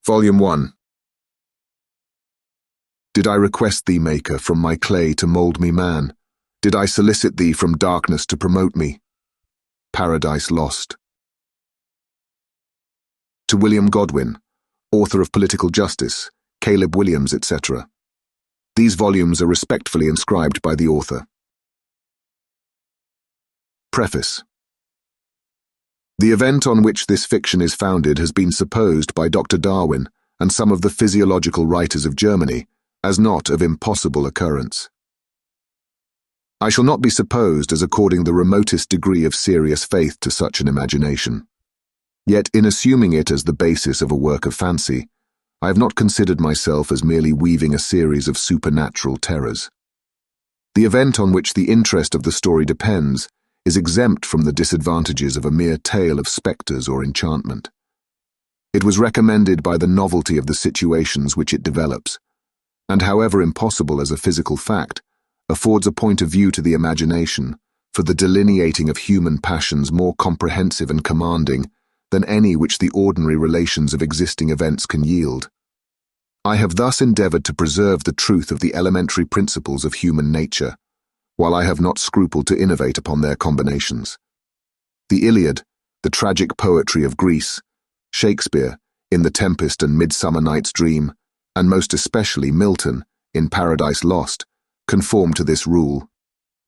Volume 1. Did I request thee, Maker, from my clay to mould me man? Did I solicit thee from darkness to promote me? Paradise Lost. To William Godwin, author of Political Justice, Caleb Williams, etc. These volumes are respectfully inscribed by the author. Preface. The event on which this fiction is founded has been supposed by Dr. Darwin and some of the physiological writers of Germany as not of impossible occurrence. I shall not be supposed as according the remotest degree of serious faith to such an imagination. Yet in assuming it as the basis of a work of fancy, I have not considered myself as merely weaving a series of supernatural terrors. The event on which the interest of the story depends is exempt from the disadvantages of a mere tale of spectres or enchantment. It was recommended by the novelty of the situations which it develops, and however impossible as a physical fact, affords a point of view to the imagination for the delineating of human passions more comprehensive and commanding than any which the ordinary relations of existing events can yield. I have thus endeavoured to preserve the truth of the elementary principles of human nature, while I have not scrupled to innovate upon their combinations. The Iliad, the tragic poetry of Greece, Shakespeare, in The Tempest and Midsummer Night's Dream, and most especially Milton, in Paradise Lost, conform to this rule,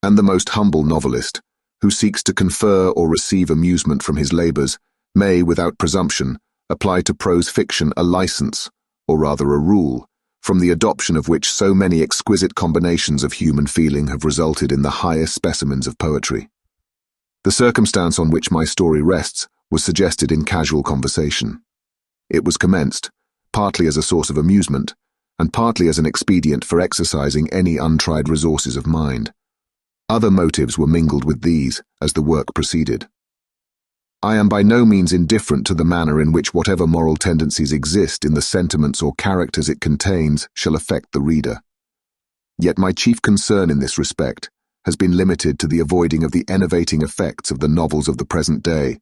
and the most humble novelist, who seeks to confer or receive amusement from his labours, may, without presumption, apply to prose fiction a license, or rather a rule, from the adoption of which so many exquisite combinations of human feeling have resulted in the highest specimens of poetry. The circumstance on which my story rests was suggested in casual conversation. It was commenced, partly as a source of amusement, and partly as an expedient for exercising any untried resources of mind. Other motives were mingled with these as the work proceeded. I am by no means indifferent to the manner in which whatever moral tendencies exist in the sentiments or characters it contains shall affect the reader. Yet my chief concern in this respect has been limited to the avoiding of the enervating effects of the novels of the present day,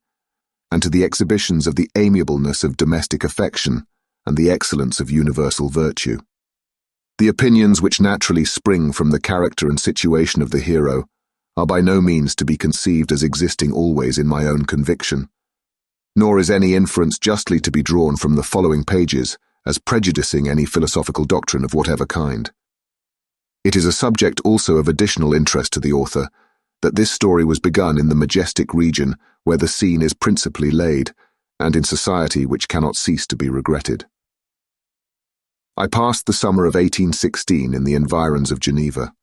and to the exhibitions of the amiableness of domestic affection and the excellence of universal virtue. The opinions which naturally spring from the character and situation of the hero are by no means to be conceived as existing always in my own conviction, nor is any inference justly to be drawn from the following pages as prejudicing any philosophical doctrine of whatever kind. It is a subject also of additional interest to the author that this story was begun in the majestic region where the scene is principally laid, and in society which cannot cease to be regretted. I passed the summer of 1816 in the environs of Geneva.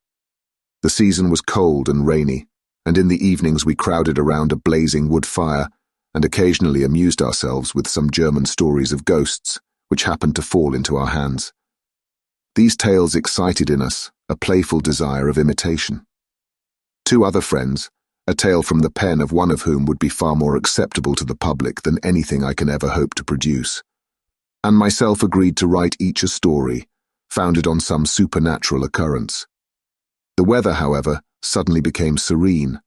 The season was cold and rainy, and in the evenings we crowded around a blazing wood fire and occasionally amused ourselves with some German stories of ghosts which happened to fall into our hands. These tales excited in us a playful desire of imitation. Two other friends, a tale from the pen of one of whom would be far more acceptable to the public than anything I can ever hope to produce, and myself agreed to write each a story founded on some supernatural occurrence. The weather, however, suddenly became serene,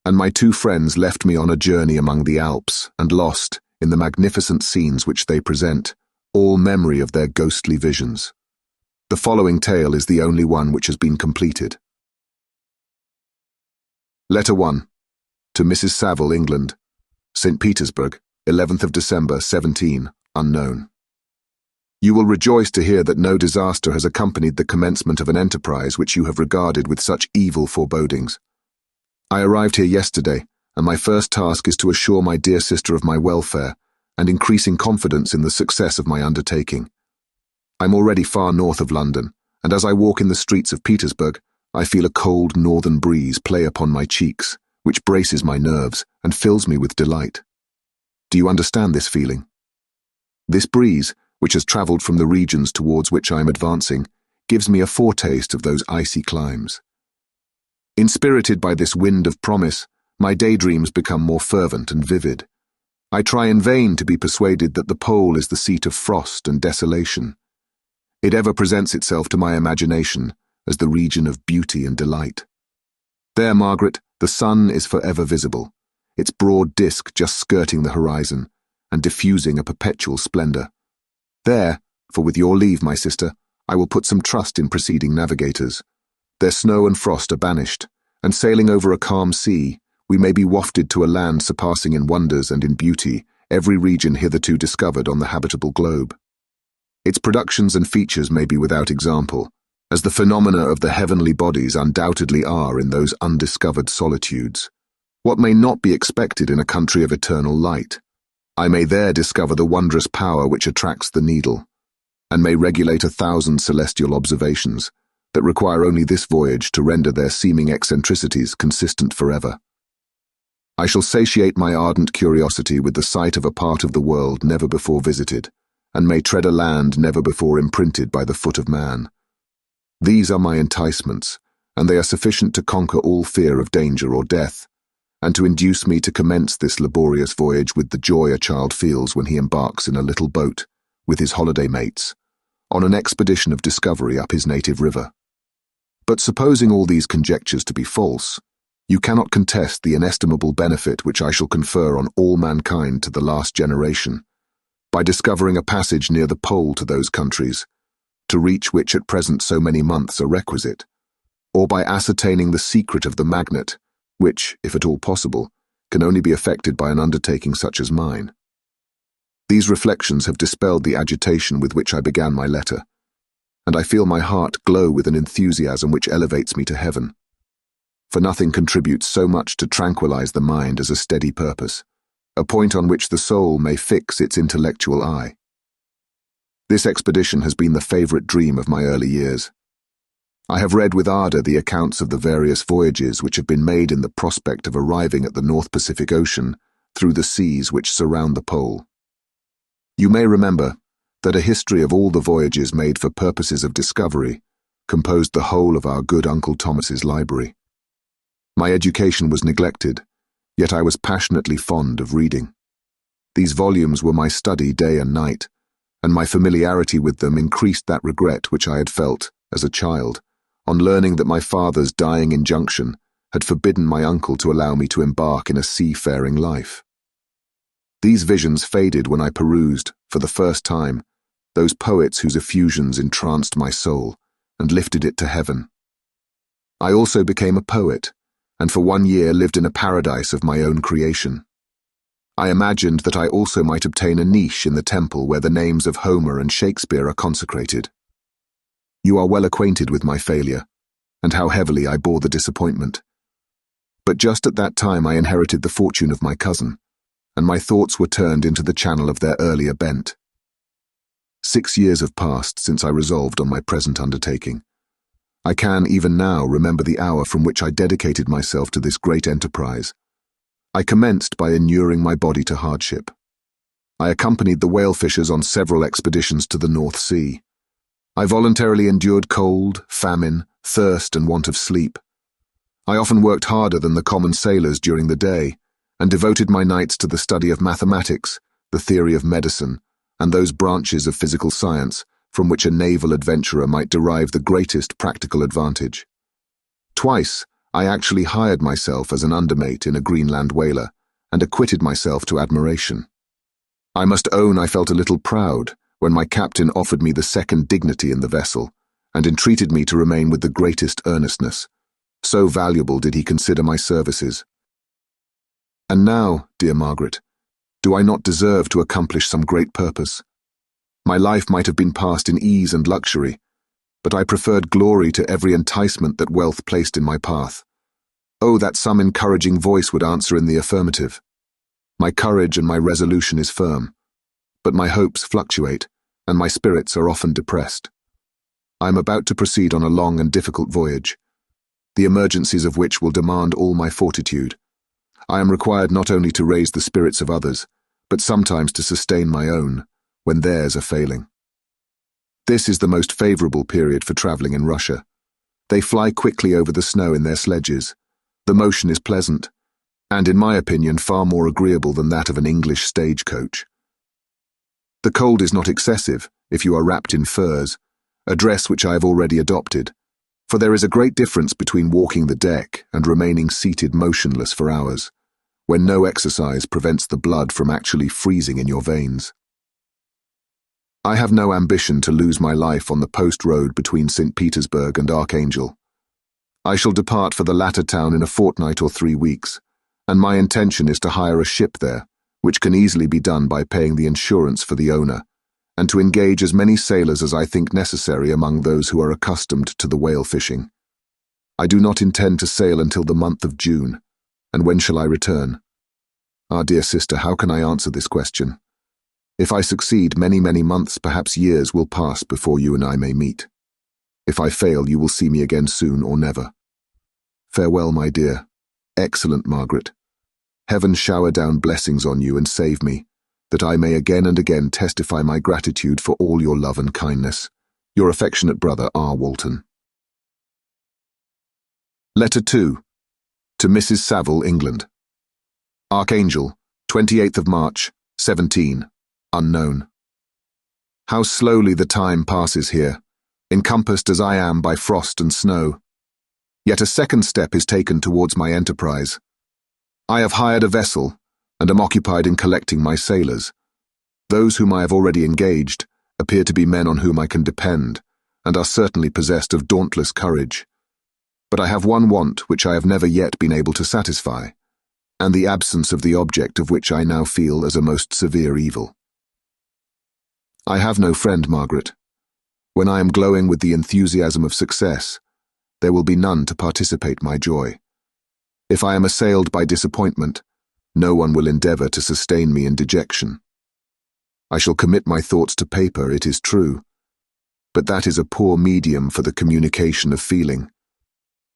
and my two friends left me on a journey among the Alps and lost, in the magnificent scenes which they present, all memory of their ghostly visions. The following tale is the only one which has been completed. Letter 1. To Mrs. Saville, England. St. Petersburg, 11th of December, 17, unknown. You will rejoice to hear that no disaster has accompanied the commencement of an enterprise which you have regarded with such evil forebodings. I arrived here yesterday, and my first task is to assure my dear sister of my welfare and increasing confidence in the success of my undertaking. I'm already far north of London, and as I walk in the streets of Petersburg, I feel a cold northern breeze play upon my cheeks, which braces my nerves and fills me with delight. Do you understand this feeling? This breeze, which has travelled from the regions towards which I am advancing, gives me a foretaste of those icy climes. Inspirited by this wind of promise, my daydreams become more fervent and vivid. I try in vain to be persuaded that the pole is the seat of frost and desolation. It ever presents itself to my imagination as the region of beauty and delight. There, Margaret, the sun is forever visible, its broad disk just skirting the horizon and diffusing a perpetual splendour. There, for with your leave, my sister, I will put some trust in preceding navigators. Their snow and frost are banished, and sailing over a calm sea, we may be wafted to a land surpassing in wonders and in beauty every region hitherto discovered on the habitable globe. Its productions and features may be without example, as the phenomena of the heavenly bodies undoubtedly are in those undiscovered solitudes. What may not be expected in a country of eternal light? I may there discover the wondrous power which attracts the needle, and may regulate 1,000 celestial observations that require only this voyage to render their seeming eccentricities consistent forever. I shall satiate my ardent curiosity with the sight of a part of the world never before visited, and may tread a land never before imprinted by the foot of man. These are my enticements, and they are sufficient to conquer all fear of danger or death, and to induce me to commence this laborious voyage with the joy a child feels when he embarks in a little boat, with his holiday mates, on an expedition of discovery up his native river. But supposing all these conjectures to be false, you cannot contest the inestimable benefit which I shall confer on all mankind to the last generation, by discovering a passage near the pole to those countries, to reach which at present so many months are requisite, or by ascertaining the secret of the magnet, which, if at all possible, can only be effected by an undertaking such as mine. These reflections have dispelled the agitation with which I began my letter, and I feel my heart glow with an enthusiasm which elevates me to heaven. For nothing contributes so much to tranquilize the mind as a steady purpose, a point on which the soul may fix its intellectual eye. This expedition has been the favorite dream of my early years. I have read with ardor the accounts of the various voyages which have been made in the prospect of arriving at the North Pacific Ocean through the seas which surround the pole. You may remember that a history of all the voyages made for purposes of discovery composed the whole of our good Uncle Thomas's library. My education was neglected, yet I was passionately fond of reading. These volumes were my study day and night, and my familiarity with them increased that regret which I had felt, as a child, on learning that my father's dying injunction had forbidden my uncle to allow me to embark in a seafaring life. These visions faded when I perused, for the first time, those poets whose effusions entranced my soul and lifted it to heaven. I also became a poet, and for 1 year lived in a paradise of my own creation. I imagined that I also might obtain a niche in the temple where the names of Homer and Shakespeare are consecrated. You are well acquainted with my failure, and how heavily I bore the disappointment. But just at that time I inherited the fortune of my cousin, and my thoughts were turned into the channel of their earlier bent. 6 years have passed since I resolved on my present undertaking. I can, even now, remember the hour from which I dedicated myself to this great enterprise. I commenced by inuring my body to hardship. I accompanied the whale fishers on several expeditions to the North Sea. I voluntarily endured cold, famine, thirst, and want of sleep. I often worked harder than the common sailors during the day, and devoted my nights to the study of mathematics, the theory of medicine, and those branches of physical science from which a naval adventurer might derive the greatest practical advantage. Twice, I actually hired myself as an undermate in a Greenland whaler, and acquitted myself to admiration. I must own I felt a little proud when my captain offered me the second dignity in the vessel, and entreated me to remain with the greatest earnestness. So valuable did he consider my services. And now, dear Margaret, do I not deserve to accomplish some great purpose? My life might have been passed in ease and luxury, but I preferred glory to every enticement that wealth placed in my path. Oh, that some encouraging voice would answer in the affirmative. My courage and my resolution is firm, but my hopes fluctuate, and my spirits are often depressed. I am about to proceed on a long and difficult voyage, the emergencies of which will demand all my fortitude. I am required not only to raise the spirits of others, but sometimes to sustain my own, when theirs are failing. This is the most favorable period for traveling in Russia. They fly quickly over the snow in their sledges. The motion is pleasant, and in my opinion far more agreeable than that of an English stagecoach. The cold is not excessive if you are wrapped in furs, a dress which I have already adopted, for there is a great difference between walking the deck and remaining seated motionless for hours, when no exercise prevents the blood from actually freezing in your veins. I have no ambition to lose my life on the post road between St. Petersburg and Archangel. I shall depart for the latter town in a fortnight or 3 weeks, and my intention is to hire a ship there, which can easily be done by paying the insurance for the owner, and to engage as many sailors as I think necessary among those who are accustomed to the whale fishing. I do not intend to sail until the month of June, and when shall I return? Ah, dear sister, how can I answer this question? If I succeed, many, many months, perhaps years, will pass before you and I may meet. If I fail, you will see me again soon or never. Farewell, my dear. Excellent Margaret. Heaven shower down blessings on you and save me, that I may again and again testify my gratitude for all your love and kindness. Your affectionate brother, R. Walton. Letter 2. To Mrs. Saville, England. Archangel, 28th of March, 17. Unknown. How slowly the time passes here, encompassed as I am by frost and snow. Yet a second step is taken towards my enterprise. I have hired a vessel, and am occupied in collecting my sailors. Those whom I have already engaged appear to be men on whom I can depend, and are certainly possessed of dauntless courage. But I have one want which I have never yet been able to satisfy, and the absence of the object of which I now feel as a most severe evil. I have no friend, Margaret. When I am glowing with the enthusiasm of success, there will be none to participate my joy. If I am assailed by disappointment, no one will endeavour to sustain me in dejection. I shall commit my thoughts to paper, it is true, but that is a poor medium for the communication of feeling.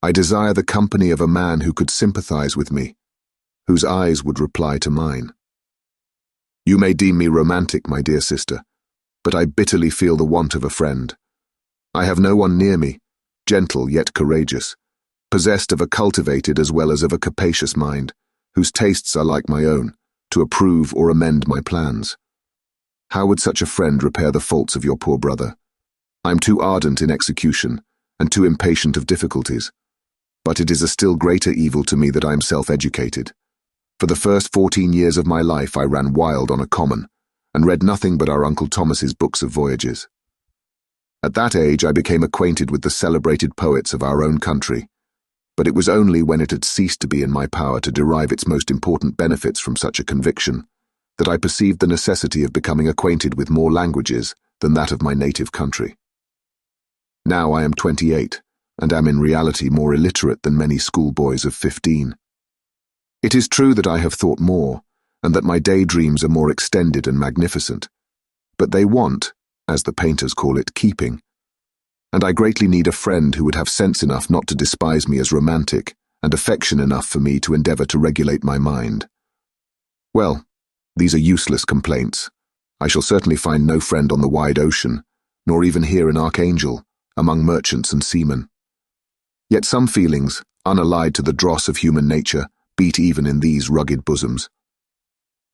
I desire the company of a man who could sympathise with me, whose eyes would reply to mine. You may deem me romantic, my dear sister, but I bitterly feel the want of a friend. I have no one near me, gentle yet courageous, possessed of a cultivated as well as of a capacious mind, whose tastes are like my own, to approve or amend my plans. How would such a friend repair the faults of your poor brother? I am too ardent in execution, and too impatient of difficulties. But it is a still greater evil to me that I am self-educated. For the first 14 years of my life I ran wild on a common, and read nothing but our Uncle Thomas's books of voyages. At that age I became acquainted with the celebrated poets of our own country, but it was only when it had ceased to be in my power to derive its most important benefits from such a conviction that I perceived the necessity of becoming acquainted with more languages than that of my native country. Now I am 28, and am in reality more illiterate than many schoolboys of 15. It is true that I have thought more, and that my daydreams are more extended and magnificent, but they want, as the painters call it, keeping, and I greatly need a friend who would have sense enough not to despise me as romantic, and affection enough for me to endeavour to regulate my mind. Well, these are useless complaints. I shall certainly find no friend on the wide ocean, nor even here in Archangel, among merchants and seamen. Yet some feelings, unallied to the dross of human nature, beat even in these rugged bosoms.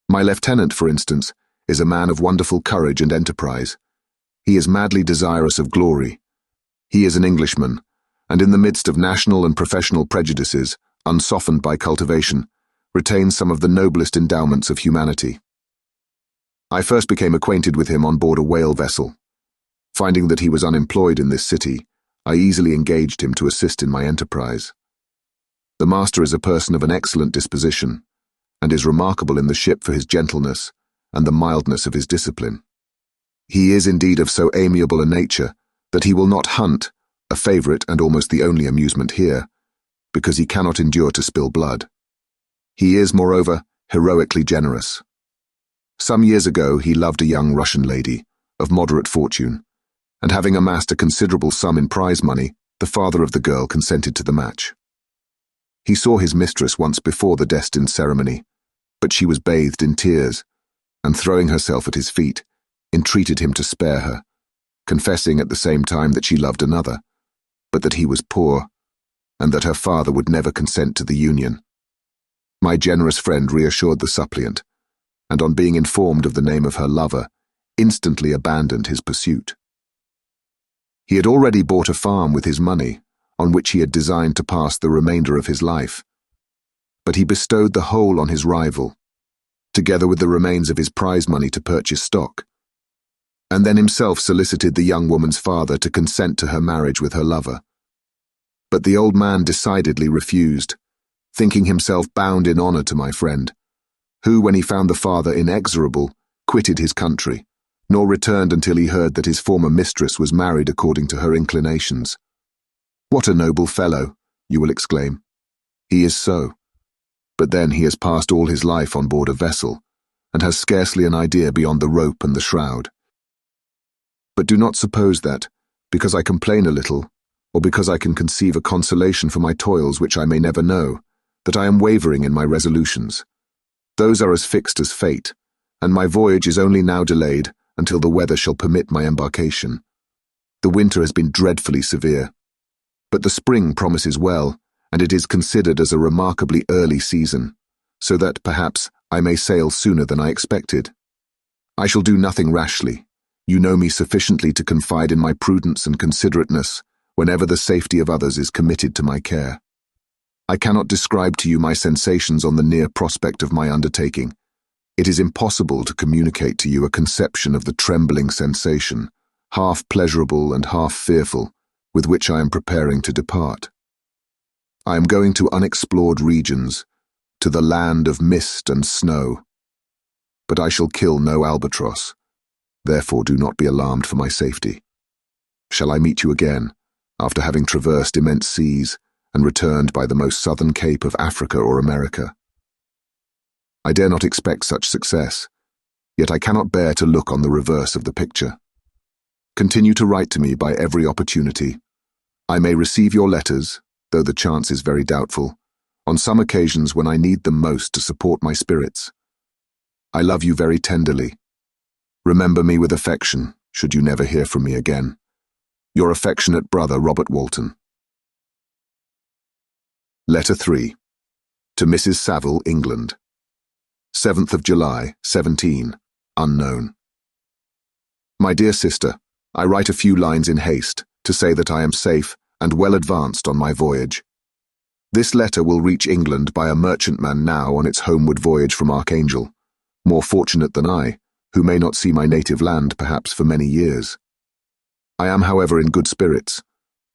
My lieutenant, for instance, is a man of wonderful courage and enterprise. He is madly desirous of glory. He is an Englishman, and in the midst of national and professional prejudices, unsoftened by cultivation, retains some of the noblest endowments of humanity. I first became acquainted with him on board a whale vessel. Finding that he was unemployed in this city, I easily engaged him to assist in my enterprise. The master is a person of an excellent disposition, and is remarkable in the ship for his gentleness and the mildness of his discipline. He is indeed of so amiable a nature that he will not hunt, a favourite and almost the only amusement here, because he cannot endure to spill blood. He is, moreover, heroically generous. Some years ago he loved a young Russian lady, of moderate fortune, and having amassed a considerable sum in prize money, the father of the girl consented to the match. He saw his mistress once before the destined ceremony, but she was bathed in tears, and throwing herself at his feet, entreated him to spare her, confessing at the same time that she loved another, but that he was poor, and that her father would never consent to the union. My generous friend reassured the suppliant, and on being informed of the name of her lover, instantly abandoned his pursuit. He had already bought a farm with his money, on which he had designed to pass the remainder of his life, but he bestowed the whole on his rival, together with the remains of his prize money to purchase stock. and then himself solicited the young woman's father to consent to her marriage with her lover. But the old man decidedly refused, thinking himself bound in honor to my friend, who, when he found the father inexorable, quitted his country, nor returned until he heard that his former mistress was married according to her inclinations. What a noble fellow, you will exclaim. He is so. But then he has passed all his life on board a vessel, and has scarcely an idea beyond the rope and the shroud. But do not suppose that, because I complain a little, or because I can conceive a consolation for my toils which I may never know, that I am wavering in my resolutions. Those are as fixed as fate, and my voyage is only now delayed until the weather shall permit my embarkation. The winter has been dreadfully severe, but the spring promises well, and it is considered as a remarkably early season, so that, perhaps, I may sail sooner than I expected. I shall do nothing rashly. You know me sufficiently to confide in my prudence and considerateness whenever the safety of others is committed to my care. I cannot describe to you my sensations on the near prospect of my undertaking. It is impossible to communicate to you a conception of the trembling sensation, half pleasurable and half fearful, with which I am preparing to depart. I am going to unexplored regions, to the land of mist and snow. But I shall kill no albatross, therefore do not be alarmed for my safety. Shall I meet you again, after having traversed immense seas and returned by the most southern cape of Africa or America? I dare not expect such success, yet I cannot bear to look on the reverse of the picture. Continue to write to me by every opportunity. I may receive your letters, though the chance is very doubtful, on some occasions when I need them most to support my spirits. I love you very tenderly. Remember me with affection, should you never hear from me again. Your affectionate brother, Robert Walton. Letter 3. To Mrs. Saville, England. 7th of July, 17, unknown. My dear sister, I write a few lines in haste to say that I am safe and well advanced on my voyage. This letter will reach England by a merchantman now on its homeward voyage from Archangel, more fortunate than I, who may not see my native land perhaps for many years. I am, however, in good spirits.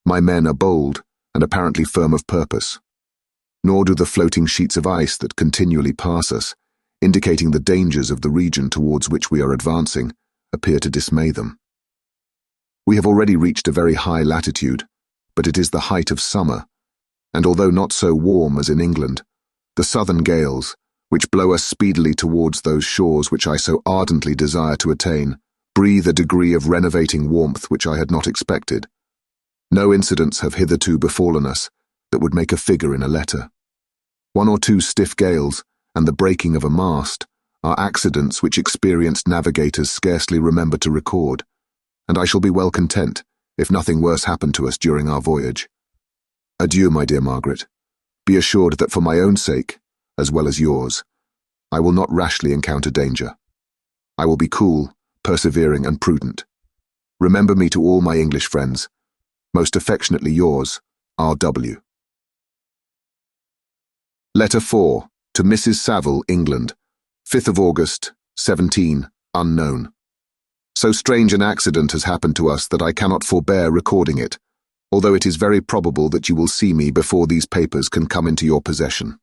My men are bold and apparently firm of purpose. Nor do the floating sheets of ice that continually pass us, indicating the dangers of the region towards which we are advancing, appear to dismay them. We have already reached a very high latitude, but it is the height of summer, and although not so warm as in England, the southern gales, which blow us speedily towards those shores which I so ardently desire to attain, breathe a degree of renovating warmth which I had not expected. No incidents have hitherto befallen us that would make a figure in a letter. One or two stiff gales, and the breaking of a mast, are accidents which experienced navigators scarcely remember to record, and I shall be well content if nothing worse happened to us during our voyage. Adieu, my dear Margaret. Be assured that for my own sake, as well as yours, I will not rashly encounter danger. I will be cool, persevering, and prudent. Remember me to all my English friends. Most affectionately yours, R.W. Letter 4. To Mrs. Saville, England. 5th of August, 17, unknown. So strange an accident has happened to us that I cannot forbear recording it, although it is very probable that you will see me before these papers can come into your possession.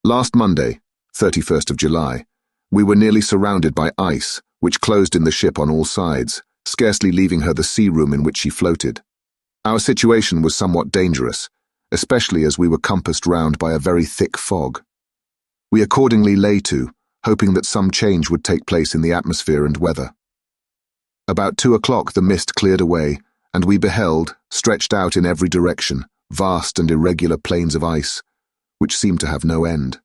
Last Monday, 31st of July, we were nearly surrounded by ice, which closed in the ship on all sides, scarcely leaving her the sea room in which she floated. Our situation was somewhat dangerous, especially as we were compassed round by a very thick fog. We accordingly lay to, hoping that some change would take place in the atmosphere and weather. About 2 o'clock the mist cleared away, and we beheld, stretched out in every direction, vast and irregular plains of ice, which seemed to have no end.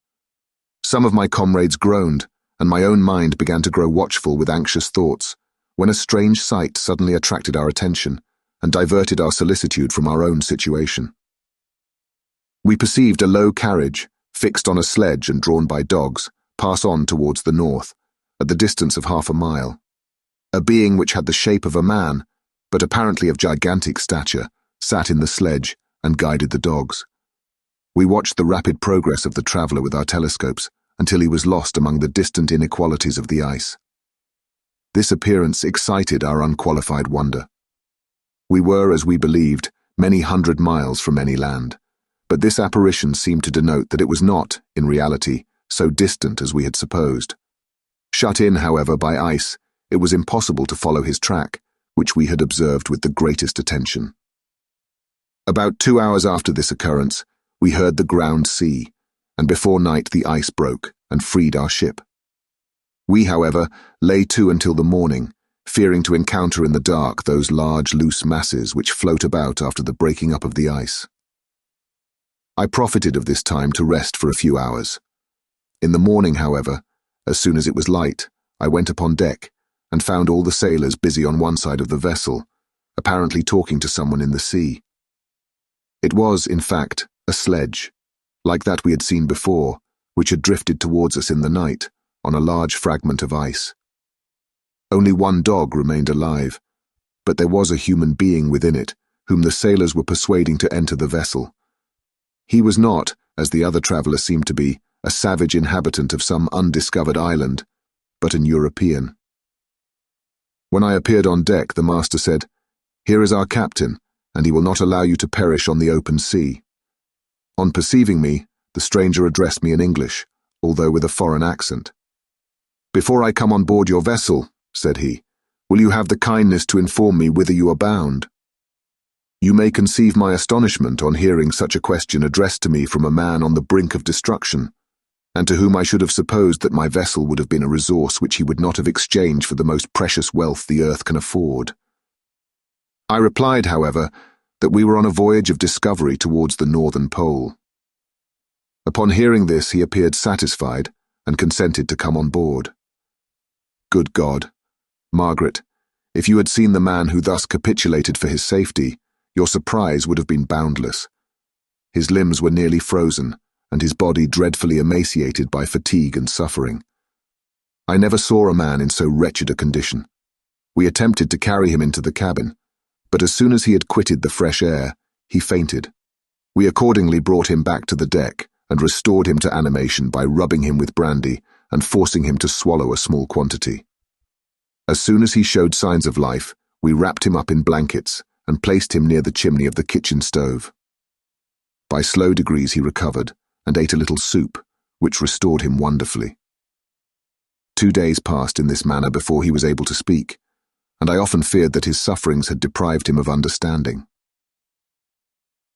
Some of my comrades groaned, and my own mind began to grow watchful with anxious thoughts, when a strange sight suddenly attracted our attention, and diverted our solicitude from our own situation. We perceived a low carriage, fixed on a sledge and drawn by dogs, pass on towards the north, at the distance of half a mile. A being which had the shape of a man, but apparently of gigantic stature, sat in the sledge and guided the dogs. We watched the rapid progress of the traveller with our telescopes until he was lost among the distant inequalities of the ice. This appearance excited our unqualified wonder. We were, as we believed, many hundred miles from any land, but this apparition seemed to denote that it was not, in reality, so distant as we had supposed. Shut in, however, by ice, it was impossible to follow his track, which we had observed with the greatest attention. About 2 hours after this occurrence, we heard the ground sea, and before night the ice broke and freed our ship. We, however, lay to until the morning, fearing to encounter in the dark those large loose masses which float about after the breaking up of the ice. I profited of this time to rest for a few hours. In the morning, however, as soon as it was light, I went upon deck and found all the sailors busy on one side of the vessel, apparently talking to someone in the sea. It was, in fact, a sledge, like that we had seen before, which had drifted towards us in the night on a large fragment of ice. Only one dog remained alive, but there was a human being within it, whom the sailors were persuading to enter the vessel. He was not, as the other traveller seemed to be, a savage inhabitant of some undiscovered island, but an European. When I appeared on deck, the master said, "Here is our captain, and he will not allow you to perish on the open sea." On perceiving me, the stranger addressed me in English, although with a foreign accent. "Before I come on board your vessel," said he, "will you have the kindness to inform me whither you are bound?" You may conceive my astonishment on hearing such a question addressed to me from a man on the brink of destruction, and to whom I should have supposed that my vessel would have been a resource which he would not have exchanged for the most precious wealth the earth can afford. I replied, however, that we were on a voyage of discovery towards the northern pole. Upon hearing this, he appeared satisfied and consented to come on board. Good God, Margaret, if you had seen the man who thus capitulated for his safety, your surprise would have been boundless. His limbs were nearly frozen, and his body dreadfully emaciated by fatigue and suffering. I never saw a man in so wretched a condition. We attempted to carry him into the cabin, but as soon as he had quitted the fresh air, he fainted. We accordingly brought him back to the deck and restored him to animation by rubbing him with brandy and forcing him to swallow a small quantity. As soon as he showed signs of life, we wrapped him up in blankets and placed him near the chimney of the kitchen stove. By slow degrees he recovered and ate a little soup, which restored him wonderfully. 2 days passed in this manner before he was able to speak, and I often feared that his sufferings had deprived him of understanding.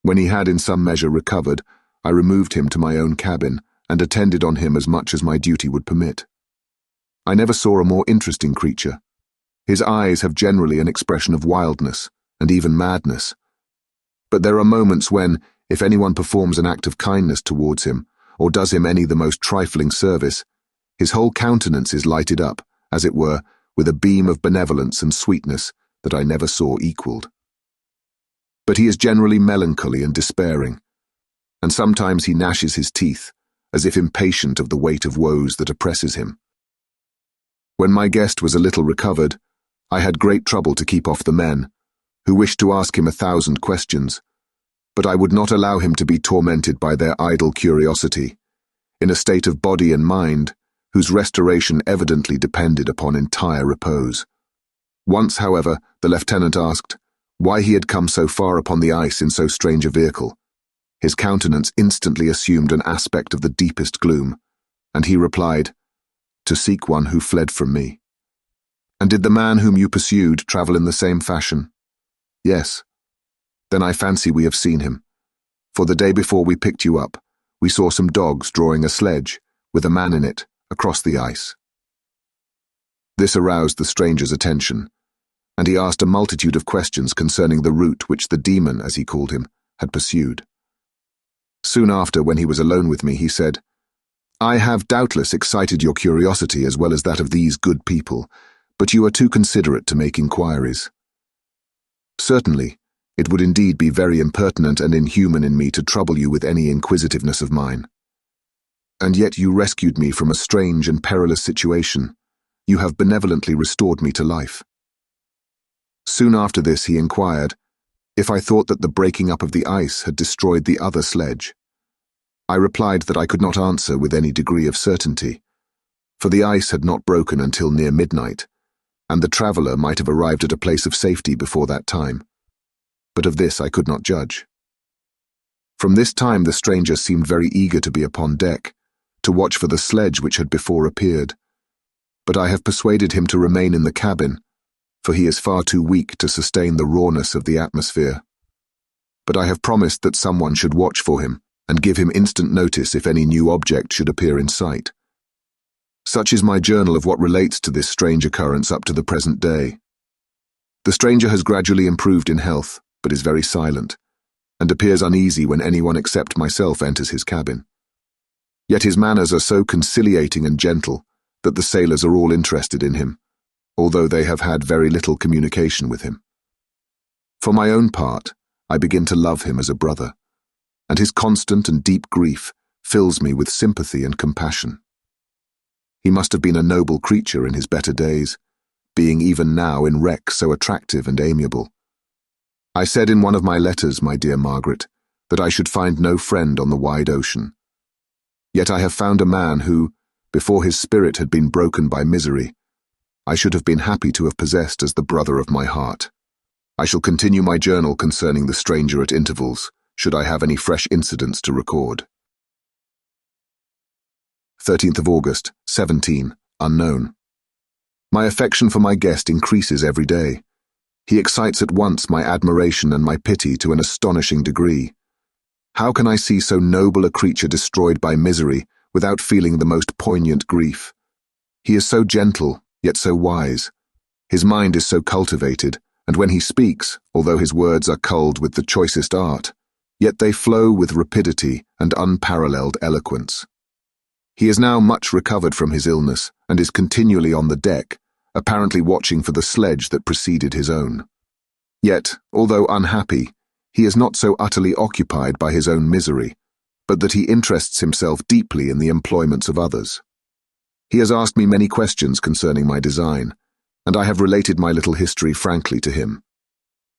When he had in some measure recovered, I removed him to my own cabin and attended on him as much as my duty would permit. I never saw a more interesting creature. His eyes have generally an expression of wildness and even madness. But there are moments when, if anyone performs an act of kindness towards him, or does him any the most trifling service, his whole countenance is lighted up, as it were, with a beam of benevolence and sweetness that I never saw equalled. But he is generally melancholy and despairing, and sometimes he gnashes his teeth, as if impatient of the weight of woes that oppresses him. When my guest was a little recovered, I had great trouble to keep off the men, who wished to ask him 1,000 questions, but I would not allow him to be tormented by their idle curiosity, in a state of body and mind, whose restoration evidently depended upon entire repose. Once, however, the lieutenant asked why he had come so far upon the ice in so strange a vehicle. His countenance instantly assumed an aspect of the deepest gloom, and he replied, "To seek one who fled from me." "And did the man whom you pursued travel in the same fashion?" "Yes." "Then I fancy we have seen him, for the day before we picked you up, we saw some dogs drawing a sledge, with a man in it, across the ice." This aroused the stranger's attention, and he asked a multitude of questions concerning the route which the demon, as he called him, had pursued. Soon after, when he was alone with me, he said, "I have doubtless excited your curiosity as well as that of these good people, but you are too considerate to make inquiries. Certainly, it would indeed be very impertinent and inhuman in me to trouble you with any inquisitiveness of mine. And yet you rescued me from a strange and perilous situation. You have benevolently restored me to life." Soon after this he inquired if I thought that the breaking up of the ice had destroyed the other sledge. I replied that I could not answer with any degree of certainty, for the ice had not broken until near midnight, and the traveller might have arrived at a place of safety before that time. But of this I could not judge. From this time the stranger seemed very eager to be upon deck, to watch for the sledge which had before appeared. But I have persuaded him to remain in the cabin, for he is far too weak to sustain the rawness of the atmosphere. But I have promised that someone should watch for him and give him instant notice if any new object should appear in sight. Such is my journal of what relates to this strange occurrence up to the present day. The stranger has gradually improved in health, but is very silent, and appears uneasy when anyone except myself enters his cabin. Yet his manners are so conciliating and gentle that the sailors are all interested in him, although they have had very little communication with him. For my own part, I begin to love him as a brother, and his constant and deep grief fills me with sympathy and compassion. He must have been a noble creature in his better days, being even now in wreck so attractive and amiable. I said in one of my letters, my dear Margaret, that I should find no friend on the wide ocean. Yet I have found a man who, before his spirit had been broken by misery, I should have been happy to have possessed as the brother of my heart. I shall continue my journal concerning the stranger at intervals, should I have any fresh incidents to record. 13th of August, 17, unknown. My affection for my guest increases every day. He excites at once my admiration and my pity to an astonishing degree. How can I see so noble a creature destroyed by misery without feeling the most poignant grief? He is so gentle, yet so wise. His mind is so cultivated, and when he speaks, although his words are culled with the choicest art, yet they flow with rapidity and unparalleled eloquence. He is now much recovered from his illness and is continually on the deck, apparently watching for the sledge that preceded his own. Yet, although unhappy, he is not so utterly occupied by his own misery, but that he interests himself deeply in the employments of others. He has asked me many questions concerning my design, and I have related my little history frankly to him.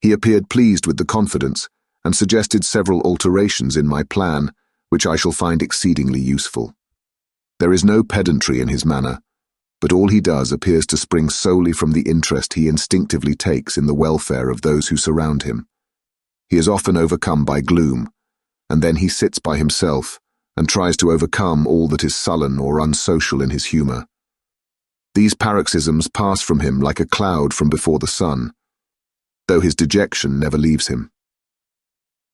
He appeared pleased with the confidence, and suggested several alterations in my plan, which I shall find exceedingly useful. There is no pedantry in his manner, but all he does appears to spring solely from the interest he instinctively takes in the welfare of those who surround him. He is often overcome by gloom, and then he sits by himself and tries to overcome all that is sullen or unsocial in his humour. These paroxysms pass from him like a cloud from before the sun, though his dejection never leaves him.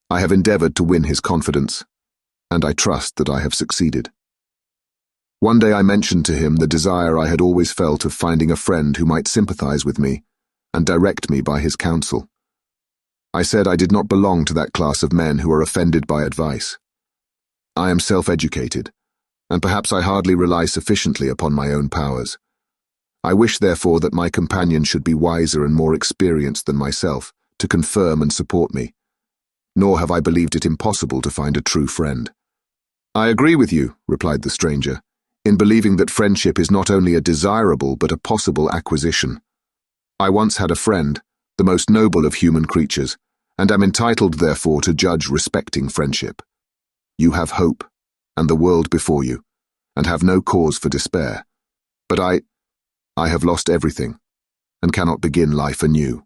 I have endeavoured to win his confidence, and I trust that I have succeeded. One day I mentioned to him the desire I had always felt of finding a friend who might sympathize with me and direct me by his counsel. I said I did not belong to that class of men who are offended by advice. I am self-educated, and perhaps I hardly rely sufficiently upon my own powers. I wish, therefore, that my companion should be wiser and more experienced than myself to confirm and support me, nor have I believed it impossible to find a true friend. I agree with you, replied the stranger, in believing that friendship is not only a desirable but a possible acquisition. I once had a friend, the most noble of human creatures, and am entitled therefore to judge respecting friendship. You have hope, and the world before you, and have no cause for despair. But I have lost everything, and cannot begin life anew.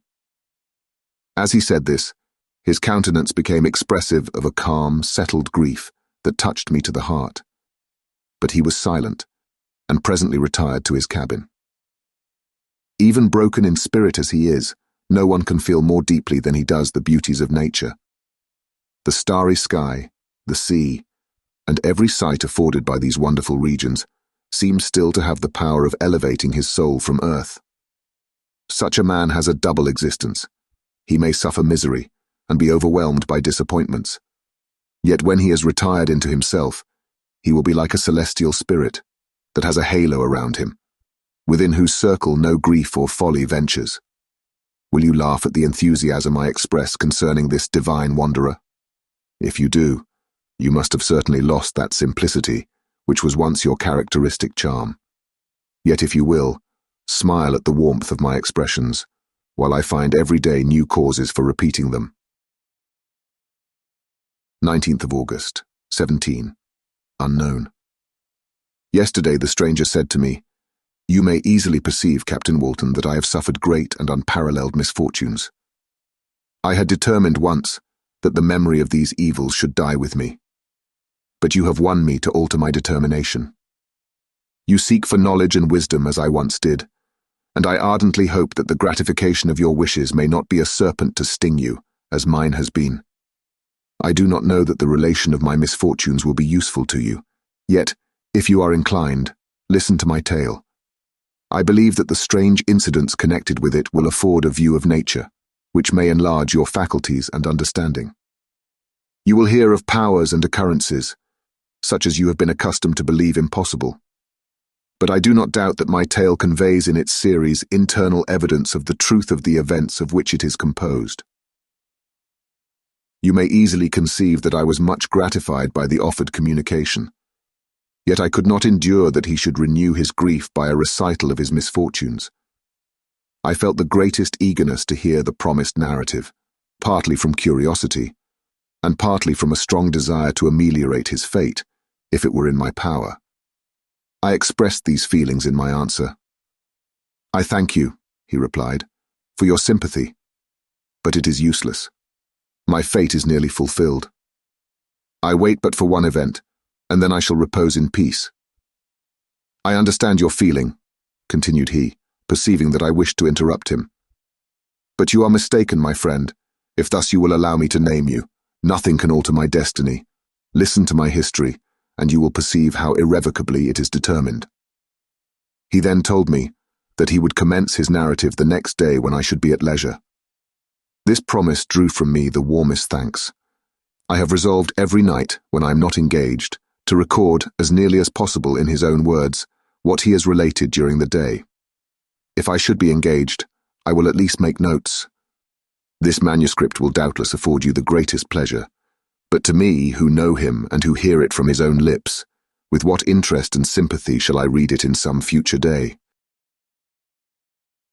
As he said this, his countenance became expressive of a calm, settled grief that touched me to the heart. But he was silent, and presently retired to his cabin. Even broken in spirit as he is, no one can feel more deeply than he does the beauties of nature. The starry sky, the sea, and every sight afforded by these wonderful regions seems still to have the power of elevating his soul from earth. Such a man has a double existence. He may suffer misery and be overwhelmed by disappointments. Yet when he has retired into himself, he will be like a celestial spirit that has a halo around him, within whose circle no grief or folly ventures. Will you laugh at the enthusiasm I express concerning this divine wanderer? If you do, you must have certainly lost that simplicity which was once your characteristic charm. Yet if you will, smile at the warmth of my expressions, while I find every day new causes for repeating them. 19th of August, 17. Unknown. Yesterday the stranger said to me, You may easily perceive, Captain Walton, that I have suffered great and unparalleled misfortunes. I had determined once that the memory of these evils should die with me. But you have won me to alter my determination. You seek for knowledge and wisdom as I once did, and I ardently hope that the gratification of your wishes may not be a serpent to sting you, as mine has been. I do not know that the relation of my misfortunes will be useful to you, yet, if you are inclined, listen to my tale. I believe that the strange incidents connected with it will afford a view of nature, which may enlarge your faculties and understanding. You will hear of powers and occurrences, such as you have been accustomed to believe impossible. But I do not doubt that my tale conveys in its series internal evidence of the truth of the events of which it is composed. You may easily conceive that I was much gratified by the offered communication. Yet I could not endure that he should renew his grief by a recital of his misfortunes. I felt the greatest eagerness to hear the promised narrative, partly from curiosity, and partly from a strong desire to ameliorate his fate, if it were in my power. I expressed these feelings in my answer. "I thank you," he replied, "for your sympathy, but it is useless. My fate is nearly fulfilled. I wait but for one event, and then I shall repose in peace." "I understand your feeling," continued he, perceiving that I wished to interrupt him. "But you are mistaken, my friend, if thus you will allow me to name you. Nothing can alter my destiny. Listen to my history, and you will perceive how irrevocably it is determined." He then told me that he would commence his narrative the next day when I should be at leisure. This promise drew from me the warmest thanks. I have resolved every night, when I am not engaged, to record, as nearly as possible in his own words, what he has related during the day. If I should be engaged, I will at least make notes. This manuscript will doubtless afford you the greatest pleasure, but to me, who know him and who hear it from his own lips, with what interest and sympathy shall I read it in some future day?